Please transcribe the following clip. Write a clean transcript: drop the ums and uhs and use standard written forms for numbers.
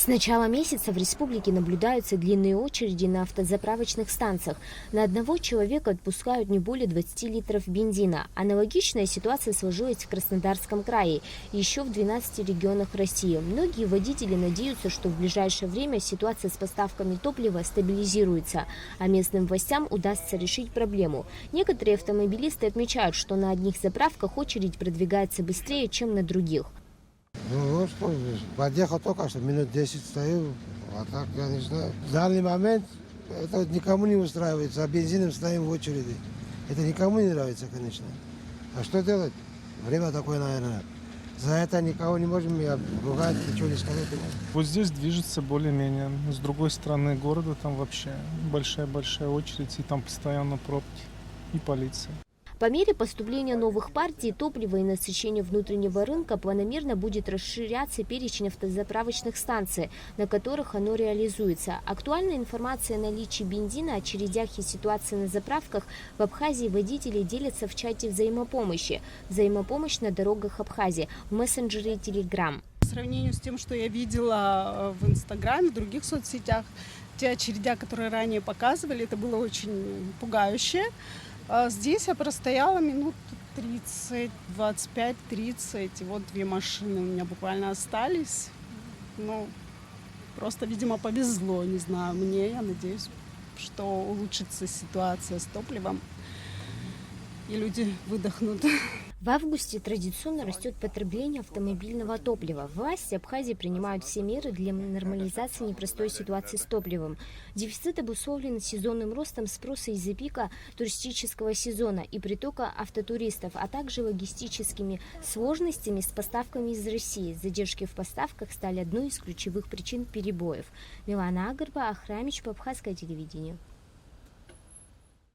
С начала месяца в республике наблюдаются длинные очереди на автозаправочных станциях. На одного человека отпускают не более 20 литров бензина. Аналогичная ситуация сложилась в Краснодарском крае и еще в 12 регионах России. Многие водители надеются, что в ближайшее время ситуация с поставками топлива стабилизируется, а местным властям удастся решить проблему. Некоторые автомобилисты отмечают, что на одних заправках очередь продвигается быстрее, чем на других. Ну что, подъехал только что, минут 10 стою, а так я не знаю. В данный момент это никому не устраивает, за бензином стоим в очереди. Это никому не нравится, конечно. А что делать? Время такое, наверное. За это никого не можем ругать, ничего не сказать. Вот здесь движется более-менее. С другой стороны города там вообще большая-большая очередь, и там постоянно пробки и полиция. По мере поступления новых партий топлива и насыщения внутреннего рынка планомерно будет расширяться перечень автозаправочных станций, на которых оно реализуется. Актуальная информация о наличии бензина, очередях и ситуации на заправках в Абхазии водители делятся в чате взаимопомощи. Взаимопомощь на дорогах Абхазии в мессенджере Telegram. По сравнению с тем, что я видела в Инстаграме, в других соцсетях, те очередя, которые ранее показывали, это было очень пугающе. Здесь я простояла минут 30, 25-30, и вот две машины у меня буквально остались. Ну, просто, видимо, повезло, не знаю, мне, я надеюсь, что улучшится ситуация с топливом, и люди выдохнут. В августе традиционно растет потребление автомобильного топлива. Власти Абхазии принимают все меры для нормализации непростой ситуации с топливом. Дефицит обусловлен сезонным ростом спроса из-за пика туристического сезона и притока автотуристов, а также логистическими сложностями с поставками из России. Задержки в поставках стали одной из ключевых причин перебоев. Милана Агарба, Ахрамич, Абхазское телевидение.